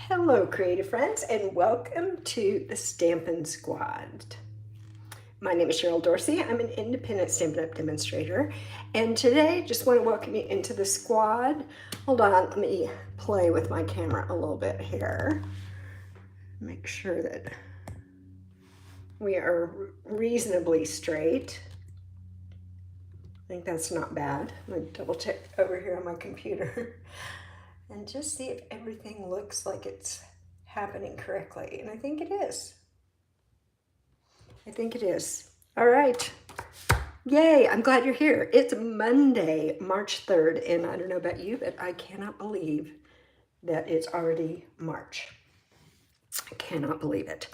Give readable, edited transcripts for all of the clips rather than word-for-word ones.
Hello, creative friends, and welcome to the Stampin' Squad. My name is Cheryl Dorsey. I'm an independent Stampin' Up! Demonstrator, and today just want to welcome you into the squad. Hold on, let me play with my camera a little bit here. Make sure that we are reasonably straight. I think that's not bad. I'm going to double check over here on my computer and just see if everything looks like it's happening correctly. And I think it is. I think it is. All right. Yay, I'm glad you're here. It's Monday, March 3rd, and I don't know about you, but I cannot believe that it's already March. I cannot believe it.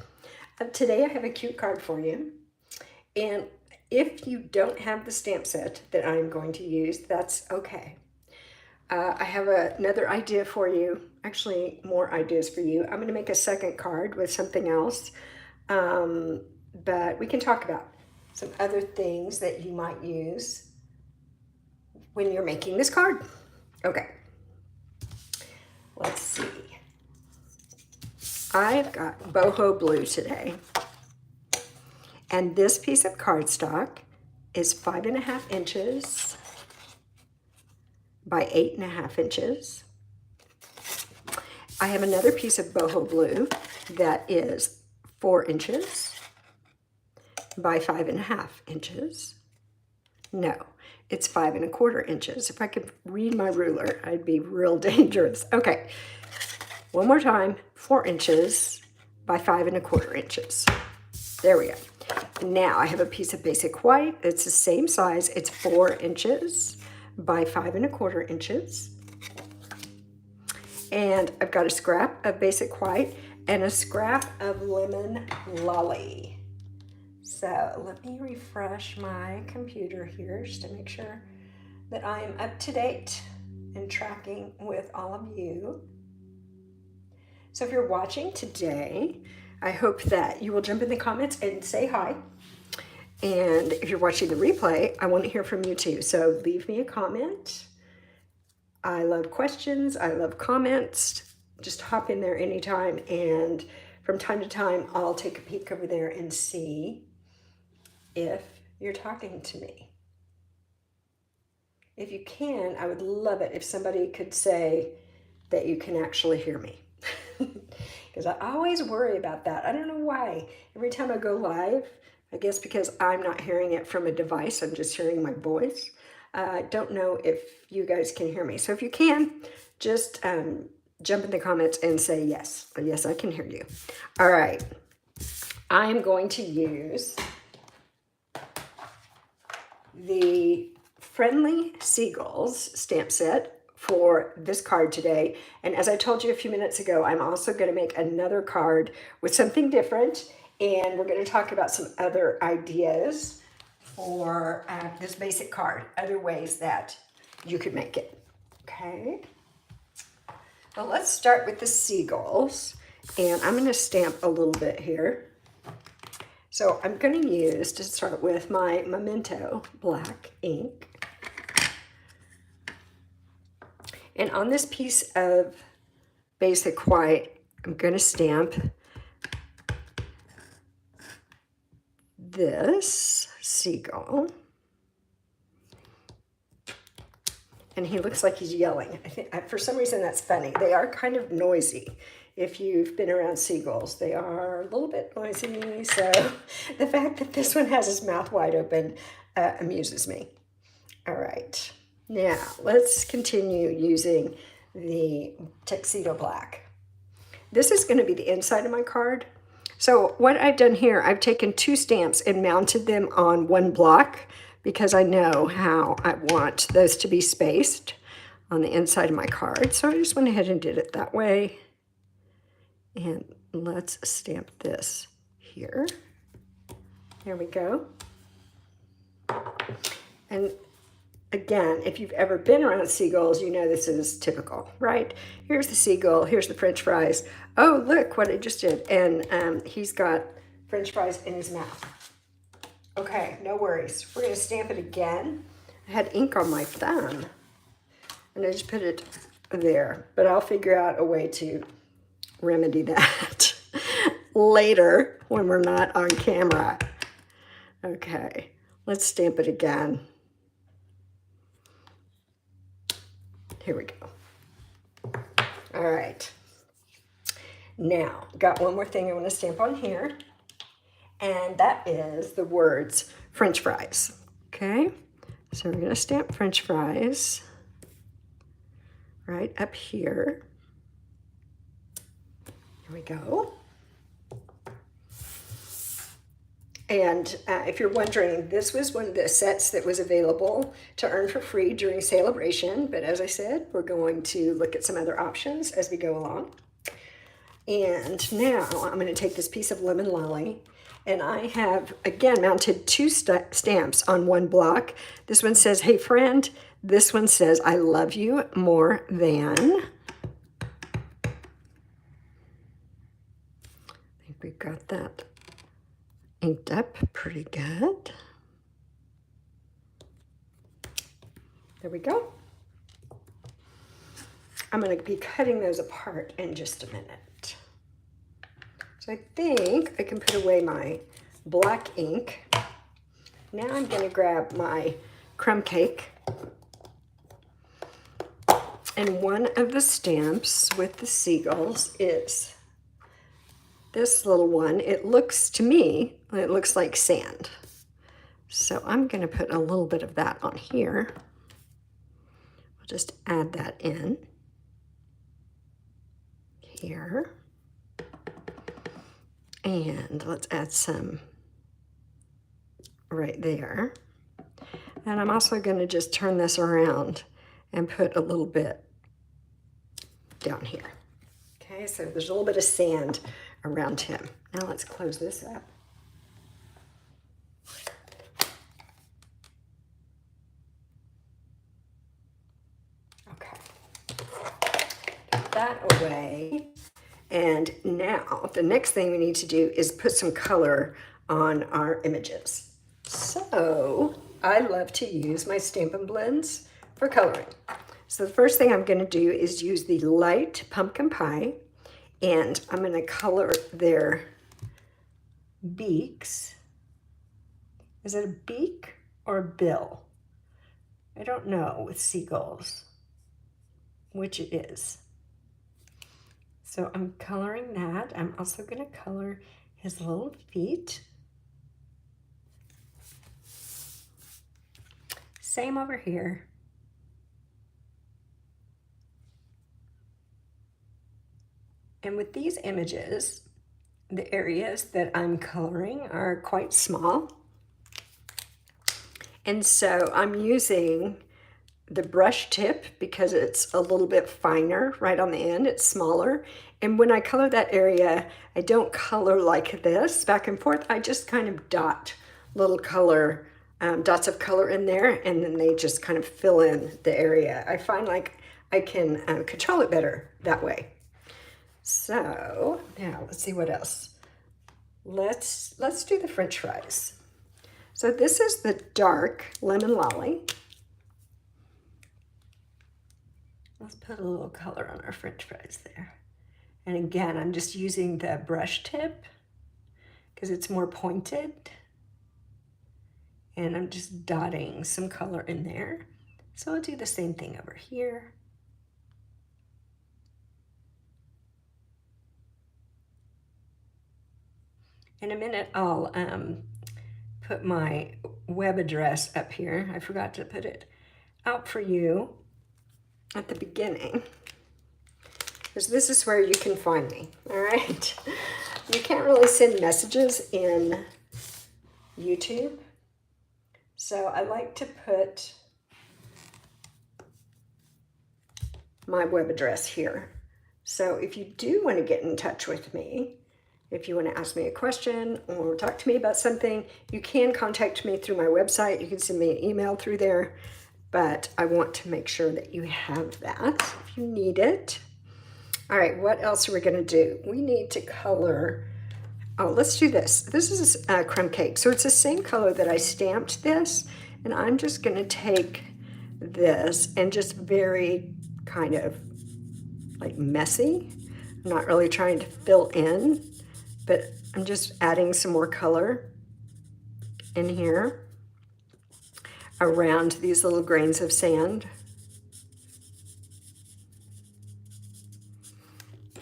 Today I have a cute card for you. And if you don't have the stamp set that I'm going to use, that's okay. I have another idea for you, actually more ideas for you. I'm going to make a second card with something else, but we can talk about some other things that you might use when you're making this card. Okay, let's see. I've got Boho Blue today, and this piece of cardstock is 5.5 inches by 8.5 inches. I have another piece of Boho Blue that is 4 inches by 5.5 inches. No, it's 5.25 inches. If I could read my ruler, I'd be real dangerous. Okay, one more time, 4 inches by 5.25 inches. There we go. Now I have a piece of basic white. It's the same size. It's 4 inches by 5.25 inches. And I've got a scrap of basic white and a scrap of lemon lolly. So let me refresh my computer here just to make sure that I am up to date and tracking with all of you. So if you're watching today, I hope that you will jump in the comments and say hi. And if you're watching the replay, I want to hear from you too. So leave me a comment. I love questions. I love comments. Just hop in there anytime. And from time to time, I'll take a peek over there and see if you're talking to me. If you can, I would love it if somebody could say that you can actually hear me. Because I always worry about that. I don't know why. Every time I go live, I guess because I'm not hearing it from a device, I'm just hearing my voice. I don't know if you guys can hear me. So if you can, just jump in the comments and say yes. Yes, I can hear you. All right. I'm going to use the Friendly Seagulls stamp set for this card today. And as I told you a few minutes ago, I'm also going to make another card with something different. And we're going to talk about some other ideas for this basic card, other ways that you could make it. Okay. Well, let's start with the seagulls. And I'm going to stamp a little bit here. So I'm going to use, to start with, my Memento black ink. And on this piece of basic white, I'm going to stamp this seagull. And he looks like he's yelling. I think, for some reason, that's funny. They are kind of noisy. If you've been around seagulls, they are a little bit noisy. So the fact that this one has his mouth wide open amuses me. All right. Now, let's continue using the tuxedo black. This is going to be the inside of my card. So what I've done here, I've taken 2 stamps and mounted them on one block because I know how I want those to be spaced on the inside of my card. So I just went ahead and did it that way. And let's stamp this here. There we go. And again, if you've ever been around seagulls, you know this is typical, right? Here's the seagull, here's the French fries. Oh, look what I just did. And he's got French fries in his mouth. Okay, no worries. We're gonna stamp it again. I had ink on my thumb and I just put it there, but I'll figure out a way to remedy that later when we're not on camera. Okay, let's stamp it again. Here we go. All right. Now, got one more thing I want to stamp on here, and that is the words French fries. Okay, so we're going to stamp French fries right up here. Here we go. And if you're wondering, this was one of the sets that was available to earn for free during Celebration. But as I said, we're going to look at some other options as we go along. And now I'm going to take this piece of Lemon Lolly, and I have, again, mounted two stamps on one block. This one says, "Hey friend." This one says, "I love you more than." I think we've got that inked up pretty good. There we go. I'm going to be cutting those apart in just a minute. So I think I can put away my black ink. Now I'm going to grab my crumb cake. And one of the stamps with the seagulls is this little one. It looks, to me, it looks like sand. So I'm going to put a little bit of that on here. I'll just add that in here. And let's add some right there. And I'm also going to just turn this around and put a little bit down here. Okay, so there's a little bit of sand around him. Now let's close this up. Okay, put that away. And now the next thing we need to do is put some color on our images. So I love to use my Stampin' Blends for coloring. So the first thing I'm going to do is use the light pumpkin pie, and I'm going to color their beaks. Is it a beak or a bill? I don't know with seagulls which it is. So I'm coloring that. I'm also going to color his little feet. Same over here. And with these images, the areas that I'm coloring are quite small. And so I'm using the brush tip because it's a little bit finer right on the end. It's smaller. And when I color that area, I don't color like this back and forth. I just kind of dot little color, dots of color in there, and then they just kind of fill in the area. I find like I can control it better that way. So now let's see what else. Let's do the French fries. So this is the dark Lemon Lolly. Let's put a little color on our French fries there. And again, I'm just using the brush tip because it's more pointed. And I'm just dotting some color in there. So I'll do the same thing over here. In a minute, I'll put my web address up here. I forgot to put it out for you at the beginning, because this is where you can find me, all right? You can't really send messages in YouTube, so I like to put my web address here. So if you do want to get in touch with me, if you want to ask me a question or talk to me about something, you can contact me through my website. You can send me an email through there, but I want to make sure that you have that if you need it. All right, what else are we going to do? We need to color. Oh, let's do this. This is crumb cake. So it's the same color that I stamped this, and I'm just going to take this and just very kind of like messy. I'm not really trying to fill in, but I'm just adding some more color in here around these little grains of sand.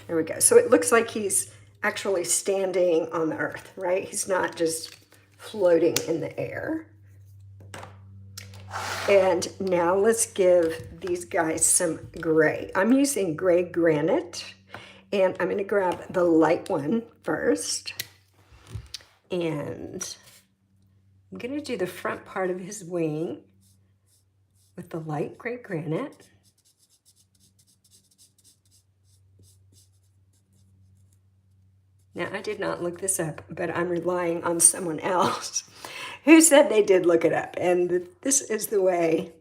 There we go. So it looks like he's actually standing on the earth, right? He's not just floating in the air. And now let's give these guys some gray. I'm using gray granite, and I'm going to grab the light one first. And I'm going to do the front part of his wing with the light gray granite. Now, I did not look this up, but I'm relying on someone else who said they did look it up. And this is the way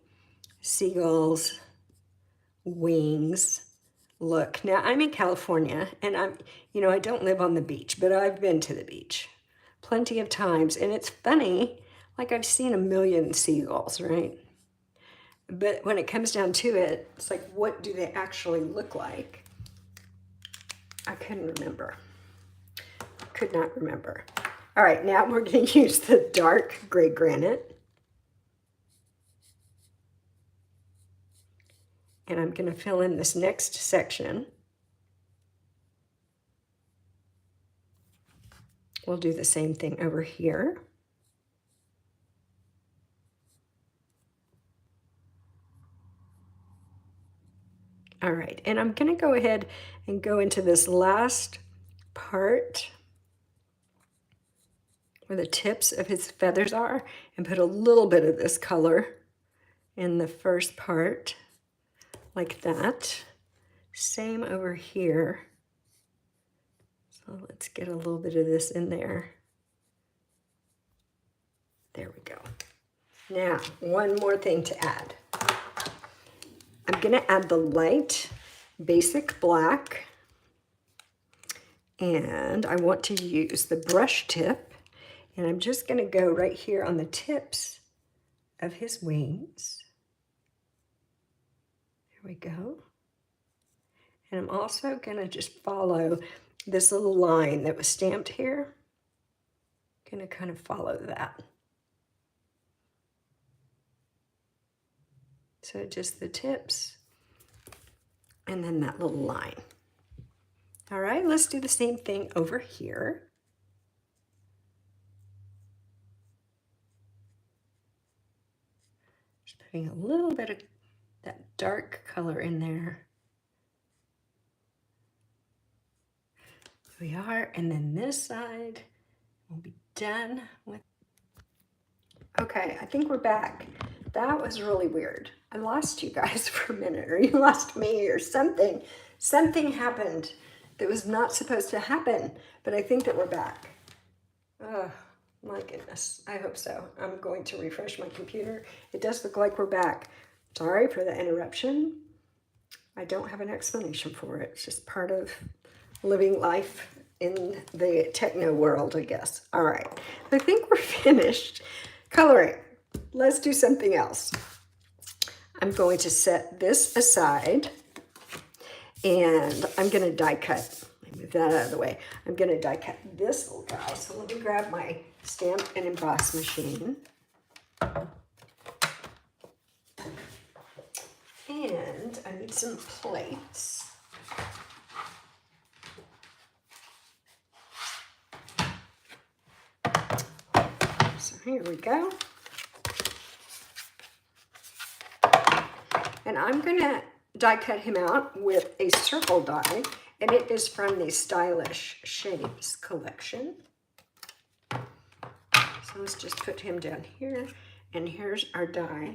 seagulls' wings look. Now, I'm in California, and I don't live on the beach, but I've been to the beach plenty of times. And it's funny, like I've seen a million seagulls, right? But when it comes down to it, it's like, what do they actually look like? I couldn't remember. Could not remember. All right, now we're going to use the dark gray granite. And I'm going to fill in this next section. We'll do the same thing over here. All right, and I'm going to go ahead and go into this last part where the tips of his feathers are and put a little bit of this color in the first part, like that. Same over here. So let's get a little bit of this in there. There we go. Now, one more thing to add. I'm going to add the light basic black, and I want to use the brush tip. And I'm just going to go right here on the tips of his wings. There we go. And I'm also going to just follow this little line that was stamped here. Going to kind of follow that. So just the tips and then that little line. All right, let's do the same thing over here. Putting a little bit of that dark color in there. Here we are, and then this side will be done with. Okay, I think we're back. That was really weird. I lost you guys for a minute, or you lost me, or something. Something happened that was not supposed to happen, but I think that we're back. Oh, my goodness, I hope so. I'm going to refresh my computer. It does look like we're back. Sorry for the interruption. I don't have an explanation for it. It's just part of living life in the techno world, I guess. All right, I think we're finished coloring. Let's do something else. I'm going to set this aside, and I'm going to die cut. Let me move that out of the way. I'm going to die cut this little guy. So let me grab my stamp and emboss machine. And I need some plates. So here we go. And I'm going to die cut him out with a circle die, and it is from the Stylish Shapes collection. So let's just put him down here, and here's our die.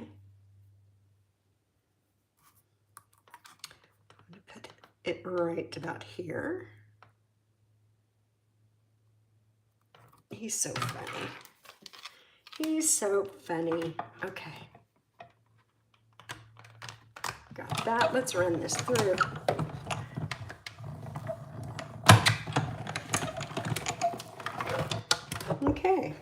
I'm going to put it right about here. He's so funny. He's so funny. Okay. Got that. Let's run this through. Okay.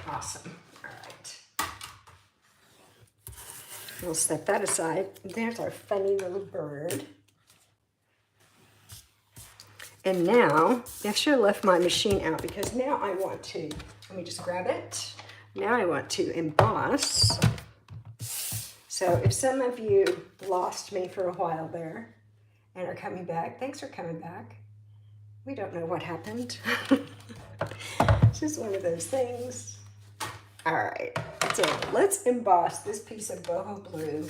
Awesome. All right. We'll set that aside. There's our funny little bird. And now, I should have left my machine out because now I want to, let me just grab it. Now I want to emboss. So if some of you lost me for a while there and are coming back, thanks for coming back. We don't know what happened. It's just one of those things. All right, so let's emboss this piece of Boho Blue.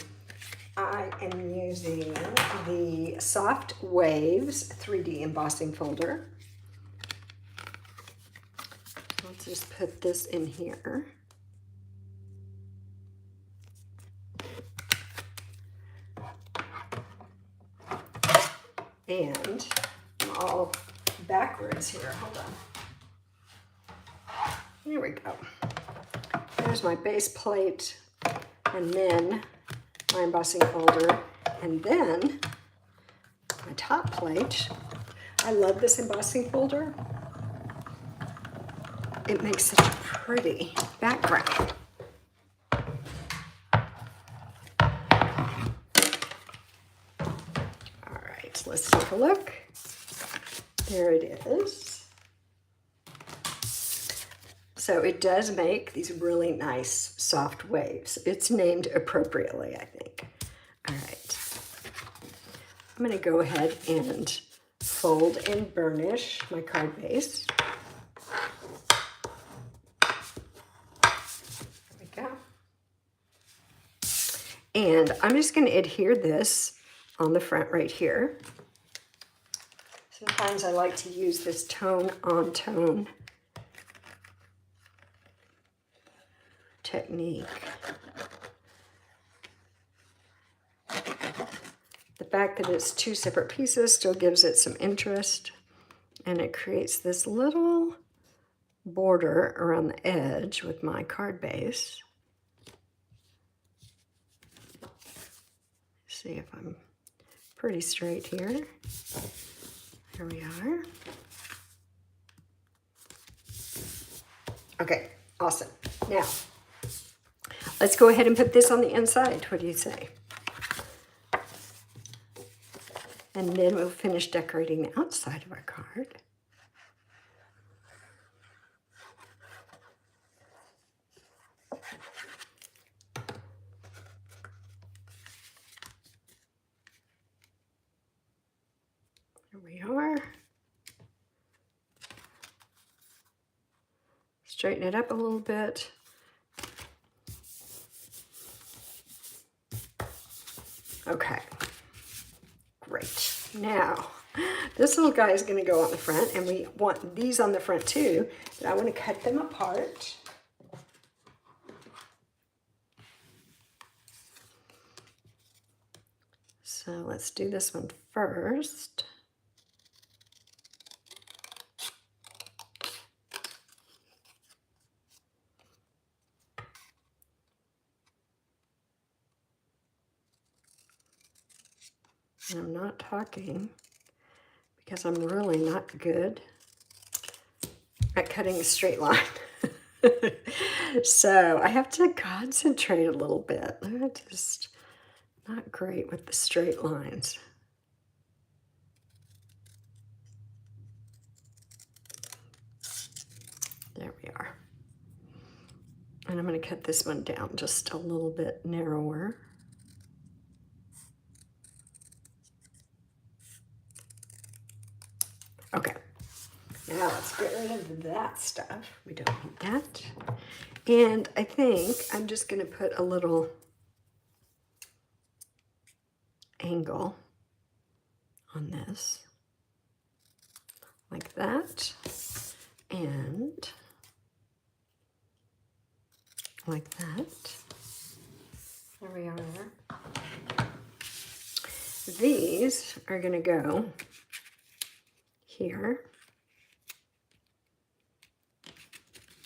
I am using the Soft Waves 3D embossing folder. Let's just put this in here. And I'm all backwards here, hold on. Here we go. There's my base plate, and then my embossing folder, and then my top plate. I love this embossing folder. It makes such a pretty background. All right, let's take a look. There it is. So it does make these really nice soft waves. It's named appropriately, I think. All right. I'm going to go ahead and fold and burnish my card base. There we go. And I'm just going to adhere this on the front right here. Sometimes I like to use this tone-on-tone technique. The fact that it's two separate pieces still gives it some interest, and it creates this little border around the edge with my card base. See if I'm pretty straight here. Here we are. Okay, awesome. Now, let's go ahead and put this on the inside. What do you say? And then we'll finish decorating the outside of our card. Here we are. Straighten it up a little bit. Okay, great. Now, this little guy is going to go on the front, and we want these on the front too, but I want to cut them apart. So let's do this one first. And I'm not talking because I'm really not good at cutting a straight line. So I have to concentrate a little bit. I'm just not great with the straight lines. There we are. And I'm going to cut this one down just a little bit narrower. Okay, now let's get rid of that stuff. We don't need that. And I think I'm just going to put a little angle on this, like that, and like that. There we are. These are going to go here,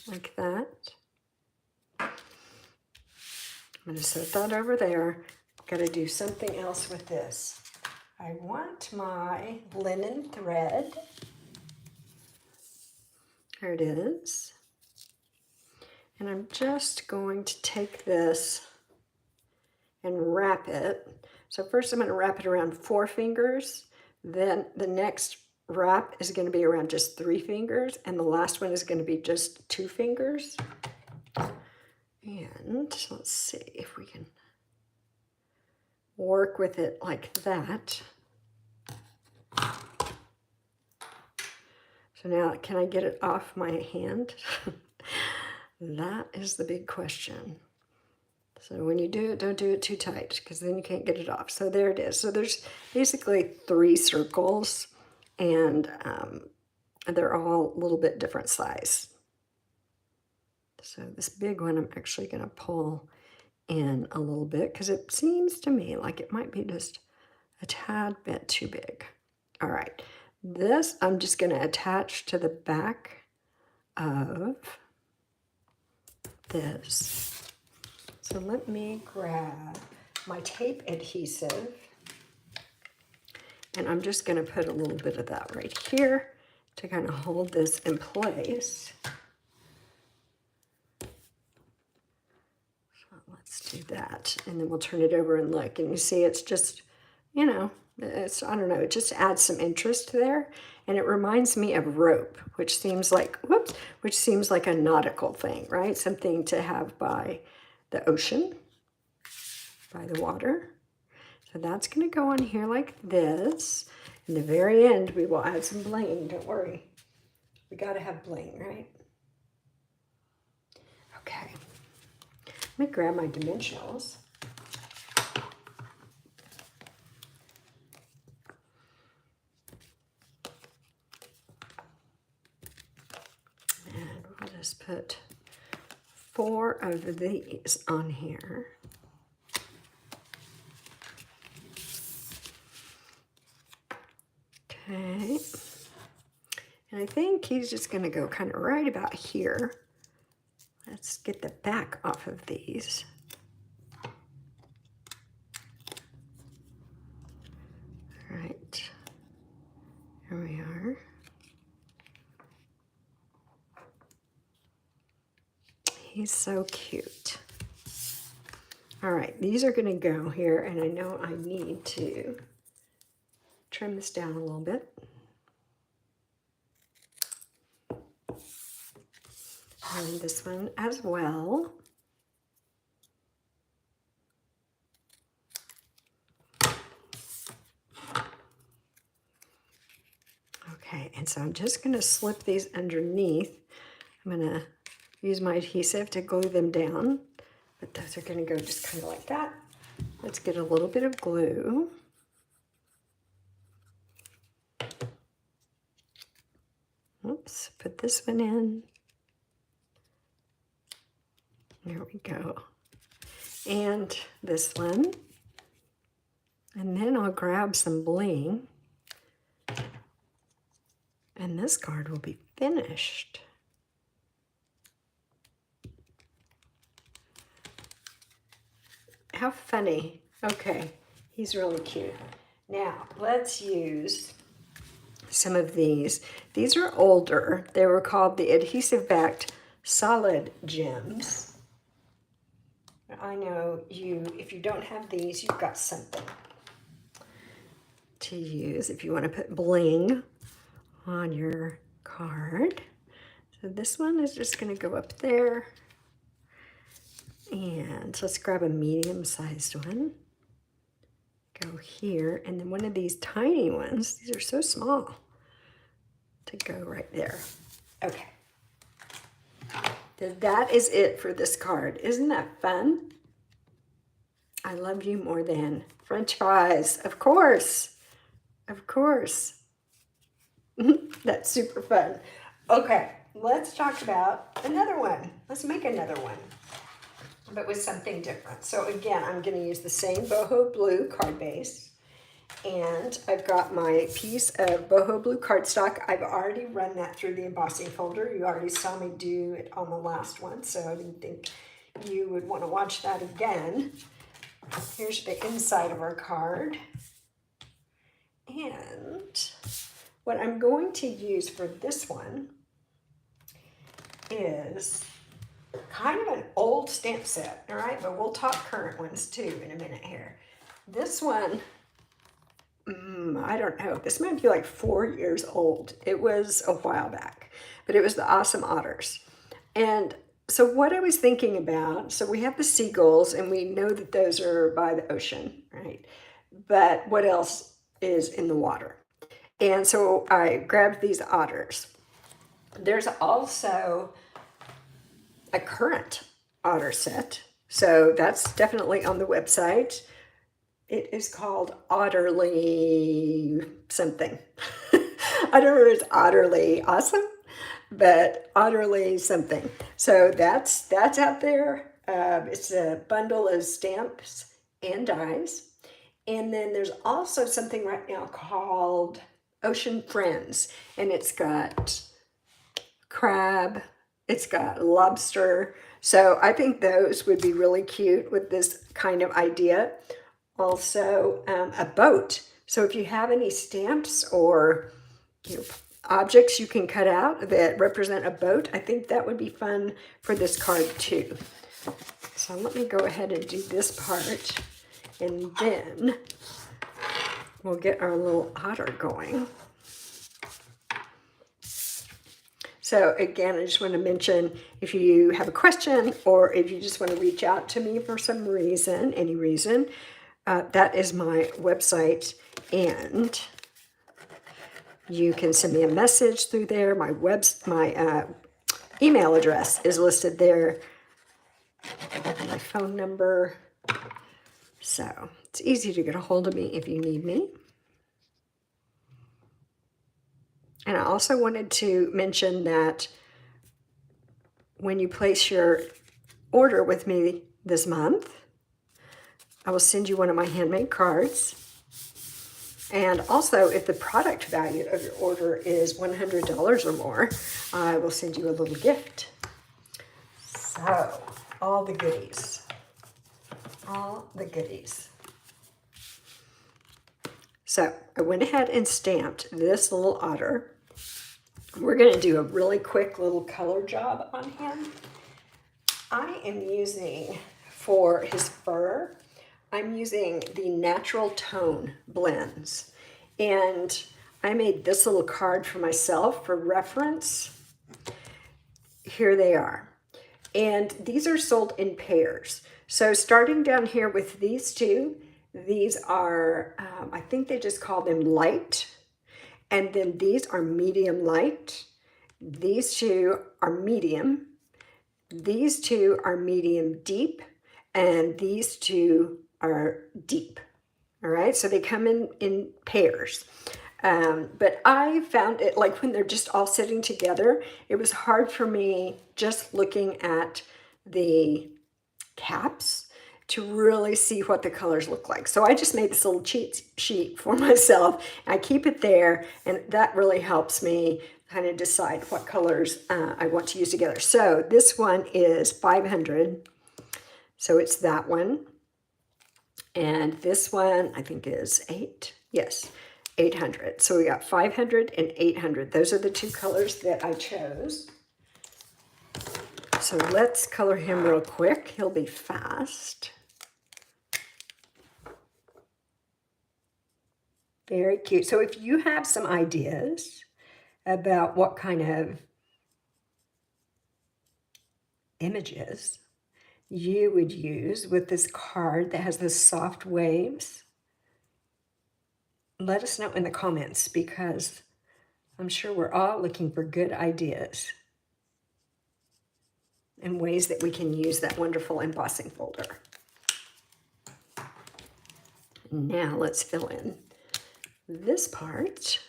like that. I'm going to set that over there. Got to do something else with this. I want my linen thread. There it is. And I'm just going to take this and wrap it. So first I'm going to wrap it around 4 fingers. Then the next wrap is going to be around just 3 fingers. And the last one is going to be just 2 fingers. And let's see if we can work with it like that. So now, can I get it off my hand? That is the big question. So when you do it, don't do it too tight, because then you can't get it off. So there it is. So there's basically 3 circles, and they're all a little bit different size. So this big one, I'm actually going to pull in a little bit, because it seems to me like it might be just a tad bit too big. All right. This I'm just going to attach to the back of this. So let me grab my tape adhesive, and I'm just going to put a little bit of that right here to kind of hold this in place. So let's do that, and then we'll turn it over and look, and you see it's just, you know, it's, I don't know, it just adds some interest there, and it reminds me of rope, which seems like, whoops, which seems like a nautical thing, right? Something to have by the ocean, by the water. So that's going to go on here like this. In the very end, we will add some bling. Don't worry. We got to have bling, right? Okay. Let me grab my dimensionals. And we'll just put 4 of these on here. Okay. And I think he's just going to go kind of right about here. Let's get the back off of these. All right. Here we are. He's so cute. All right, these are going to go here, and I know I need to trim this down a little bit. And this one as well. Okay, and so I'm just going to slip these underneath. I'm going to use my adhesive to glue them down, but those are going to go just kind of like that. Let's get a little bit of glue. Oops, put this one in. There we go. And this one. And then I'll grab some bling. And this card will be finished. How funny. Okay, he's really cute. Now, let's use some of these. These are older. They were called the adhesive-backed solid gems. I know you, if you don't have these, you've got something to use if you want to put bling on your card. So this one is just going to go up there. And let's grab a medium-sized one. Go here. And then one of these tiny ones, these are so small, to go right there. Okay. That is it for this card. Isn't that fun? I love you more than French fries. Of course. Of course. That's super fun. Okay, let's talk about another one. Let's make another one, but with something different. So again, I'm going to use the same Boho Blue card base. And I've got my piece of Boho Blue cardstock. I've already run that through the embossing folder. You already saw me do it on the last one, so I didn't think you would want to watch that again. Here's the inside of our card. And what I'm going to use for this one is kind of an old stamp set, all right? But we'll talk current ones too in a minute here. This one, I don't know. This might be like 4 years old. It was a while back, but it was the Awesome Otters. And so what I was thinking about, so we have the seagulls and we know that those are by the ocean, right? But what else is in the water? And so I grabbed these otters. There's also a current otter set. So that's definitely on the website. It is called Otterly something. I don't know if it's Otterly Awesome, but Otterly something. So that's out there. It's a bundle of stamps and dies. And then there's also something right now called Ocean Friends, and it's got crab, it's got lobster. So I think those would be really cute with this kind of idea. Also, a boat. So if you have any stamps or objects you can cut out that represent a boat, I think that would be fun for this card too. So let me go ahead and do this part, and then we'll get our little otter going. So again, I just want to mention, if you have a question or if you just want to reach out to me for some reason, any reason, that is my website, and you can send me a message through there. My email address is listed there, my phone number. So it's easy to get a hold of me if you need me. And I also wanted to mention that when you place your order with me this month, I will send you one of my handmade cards. And also, if the product value of your order is $100 or more, I will send you a little gift. So, all the goodies. All the goodies. So, I went ahead and stamped this little otter. We're going to do a really quick little color job on him. I am using, for his fur, I'm using the Natural Tone blends. And I made this little card for myself for reference. Here they are. And these are sold in pairs. So starting down here with these two, these are, I think they just call them light. And then these are medium light. These two are medium. These two are medium deep. And these two are deep. All right, so they come in pairs. But I found it, like when they're just all sitting together, it was hard for me just looking at the caps to really see what the colors look like. So I just made this little cheat sheet for myself. I keep it there, and that really helps me kind of decide what colors I want to use together. So this one is 500. So it's that one. And this one, I think, is 800. So we got 500 and 800. Those are the two colors that I chose. So let's color him real quick. He'll be fast. Very cute. So if you have some ideas about what kind of images you would use with this card that has the soft waves, let us know in the comments, because I'm sure we're all looking for good ideas and ways that we can use that wonderful embossing folder. Now let's fill in this part.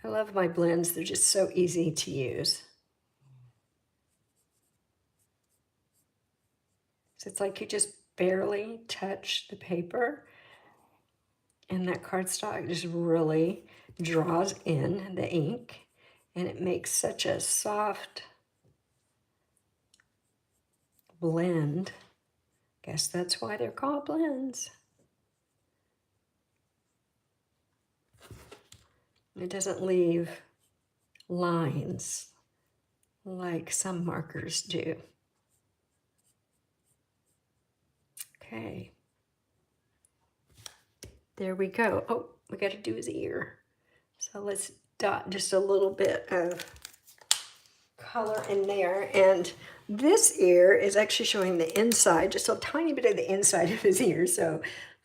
I love my blends. They're just so easy to use. So it's like you just barely touch the paper, and that cardstock just really draws in the ink, and it makes such a soft blend. Guess that's why they're called blends. It doesn't leave lines like some markers do. Okay. There we go. Oh, we got to do his ear. So let's dot just a little bit of color in there. And this ear is actually showing the inside, just a tiny bit of the inside of his ear. So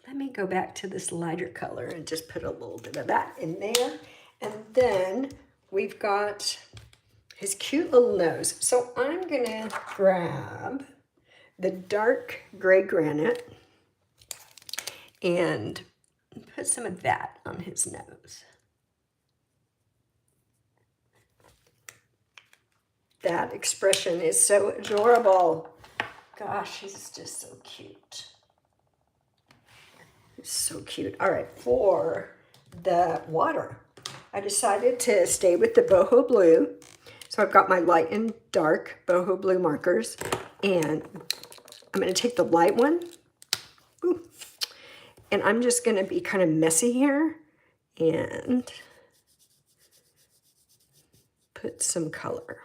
let me go back to this lighter color and just put a little bit of that in there. And then we've got his cute little nose. So I'm gonna grab the dark gray granite and put some of that on his nose. That expression is so adorable. Gosh, he's just so cute. He's so cute. All right, for the water, I decided to stay with the Boho Blue. So I've got my light and dark Boho Blue markers, and I'm going to take the light one. Ooh, and I'm just going to be kind of messy here and put some color.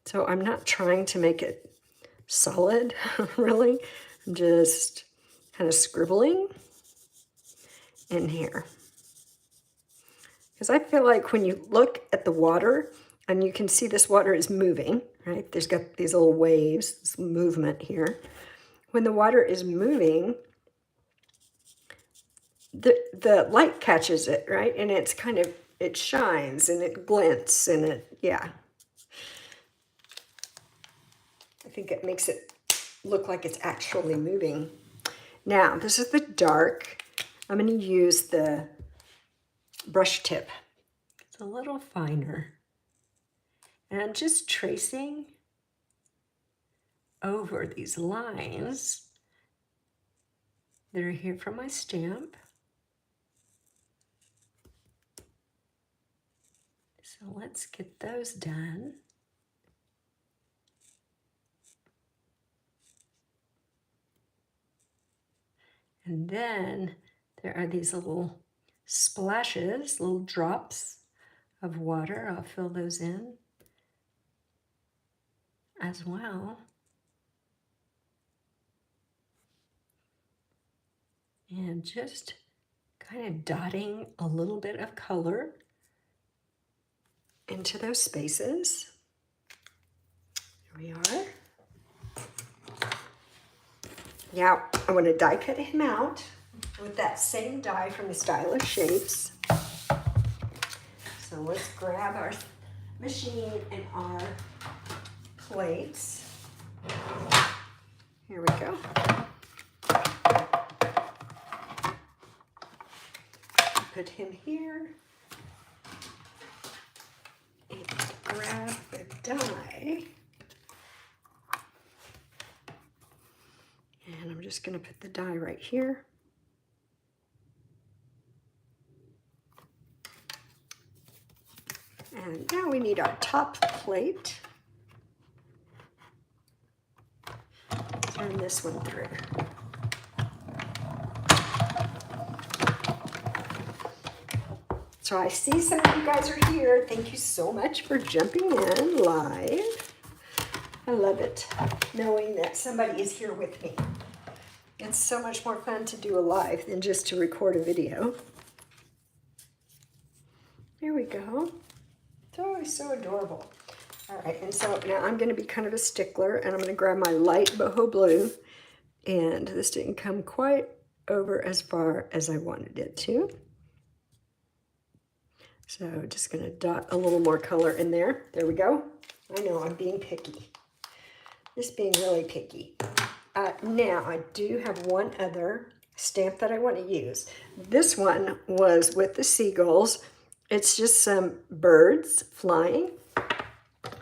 So I'm not trying to make it solid, really. I'm just kind of scribbling in here. Because I feel like when you look at the water, and you can see this water is moving, right? There's got these little waves, this movement here. When the water is moving, the light catches it, right? And it's kind of, it shines and it glints and it, yeah. I think it makes it look like it's actually moving. Now, this is the dark. I'm going to use the brush tip. It's a little finer. And I'm just tracing over these lines that are here from my stamp. So let's get those done. And then there are these little splashes, little drops of water. I'll fill those in as well. And just kind of dotting a little bit of color into those spaces. Here we are. Now, I want to die cut him out with that same die from the Stylish Shapes. So let's grab our machine and our plates. Here we go. Put him here. And grab the die. And I'm just going to put the die right here. And now we need our top plate. Turn this one through. So I see some of you guys are here. Thank you so much for jumping in live. I love it, knowing that somebody is here with me. It's so much more fun to do a live than just to record a video. There we go. It's always so adorable. All right, and so now I'm going to be kind of a stickler, and I'm going to grab my light Boho Blue, and this didn't come quite over as far as I wanted it to. So just going to dot a little more color in there. There we go. I know I'm being picky. Just being really picky. Now I do have one other stamp that I want to use. This one was with the seagulls. It's just some birds flying.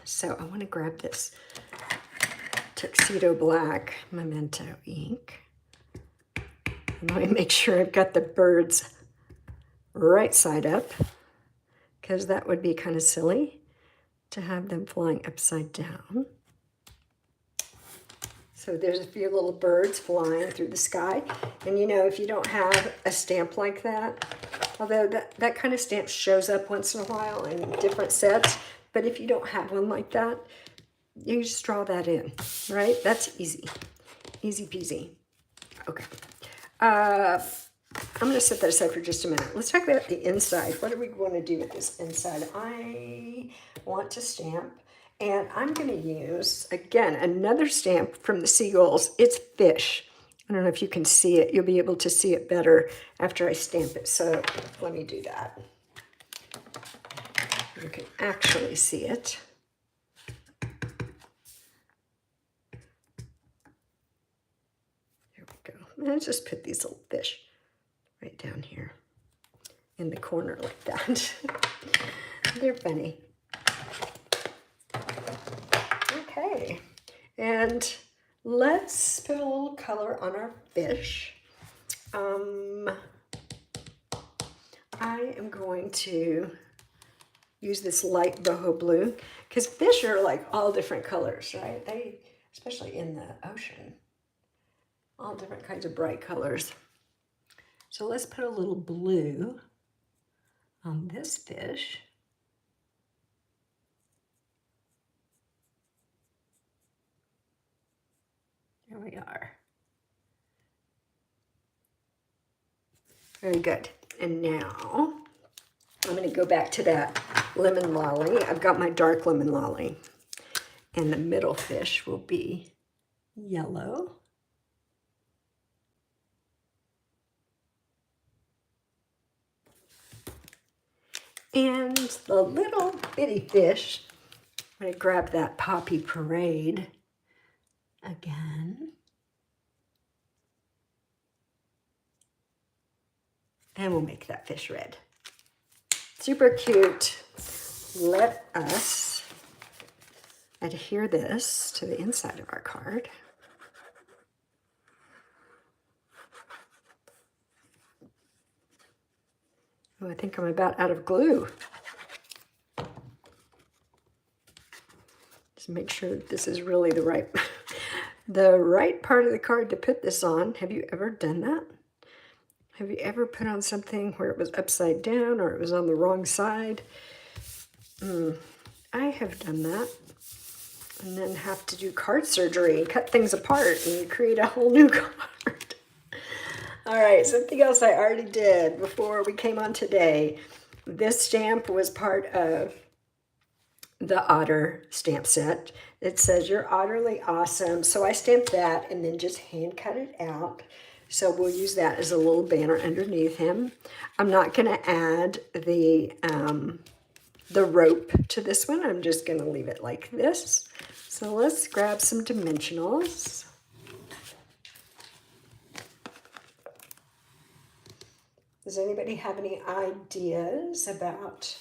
So I want to grab this Tuxedo Black Memento ink. And let me make sure I've got the birds right side up, because that would be kind of silly to have them flying upside down. So there's a few little birds flying through the sky. And you know, if you don't have a stamp like that, Although that kind of stamp shows up once in a while in different sets. But if you don't have one like that, you just draw that in, right? That's easy. Easy peasy. Okay. I'm going to set that aside for just a minute. Let's talk about the inside. What are we going to do with this inside? I want to stamp, and I'm going to use, again, another stamp from the Seagulls. It's fish. I don't know if you can see it. You'll be able to see it better after I stamp it. So let me do that. You can actually see it. There we go. And just put these little fish right down here in the corner like that. They're funny. Okay, and let's put a little color on our fish. I am going to use this light boho blue because fish are like all different colors, right? They, especially in the ocean, all different kinds of bright colors. So let's put a little blue on this fish. There we are. Very good. And now I'm going to go back to that lemon lolly. I've got my dark lemon lolly. And the middle fish will be yellow. And the little bitty fish, I'm going to grab that Poppy Parade again. And we'll make that fish red. Super cute. Let us adhere this to the inside of our card. Oh, I think I'm about out of glue. Just make sure that this is really the right part of the card to put this on. Have you ever done that? Have you ever put on something where it was upside down or it was on the wrong side? I have done that. And then have to do card surgery and cut things apart and you create a whole new card. All right, something else I already did before we came on today. This stamp was part of the Otter stamp set. It says, "You're utterly awesome." So I stamped that and then just hand cut it out. So we'll use that as a little banner underneath him. I'm not going to add the rope to this one. I'm just going to leave it like this. So let's grab some dimensionals. Does anybody have any ideas about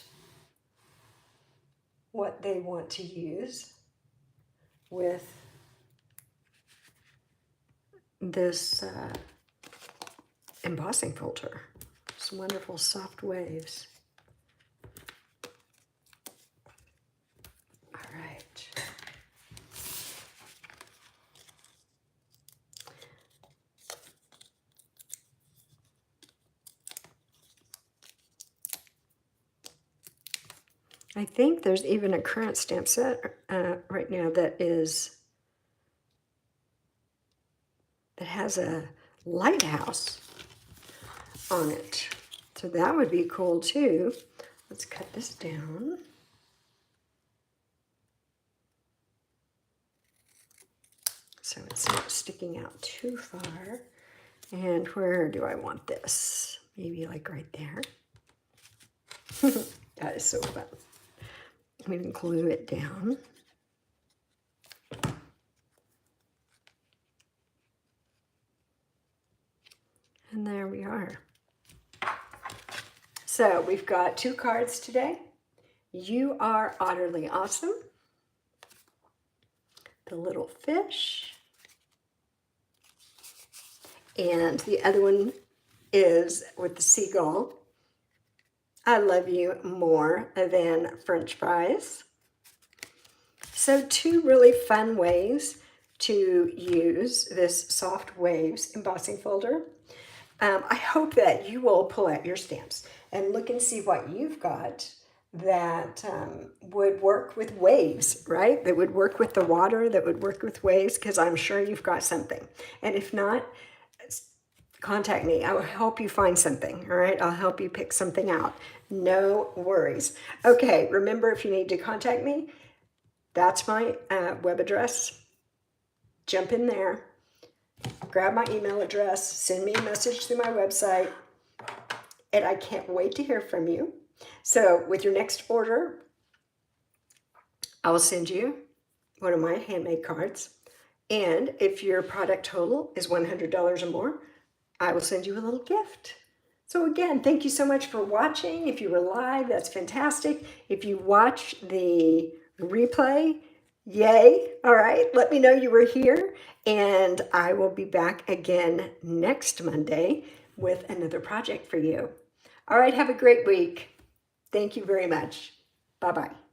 what they want to use with this embossing folder? Some wonderful soft waves. All right. I think there's even a current stamp set right now that has a lighthouse on it. So that would be cool too. Let's cut this down. So it's not sticking out too far. And where do I want this? Maybe like right there. That is so fun. We can glue it down. And there we are. So we've got 2 cards today. You are utterly awesome. The little fish. And the other one is with the seagull. I love you more than French fries. So 2 really fun ways to use this Soft Waves embossing folder. I hope that you will pull out your stamps and look and see what you've got that would work with waves, right? That would work with the water, that would work with waves, because I'm sure you've got something. And if not, contact me. I will help you find something, all right? I'll help you pick something out. No worries. Okay, remember, if you need to contact me, that's my web address. Jump in there, grab my email address, send me a message through my website, and I can't wait to hear from you. So with your next order, I will send you one of my handmade cards. And if your product total is $100 or more, I will send you a little gift. So again, thank you so much for watching. If you were live, that's fantastic. If you watch the replay, yay. All right, let me know you were here. And I will be back again next Monday with another project for you. All right, have a great week. Thank you very much. Bye-bye.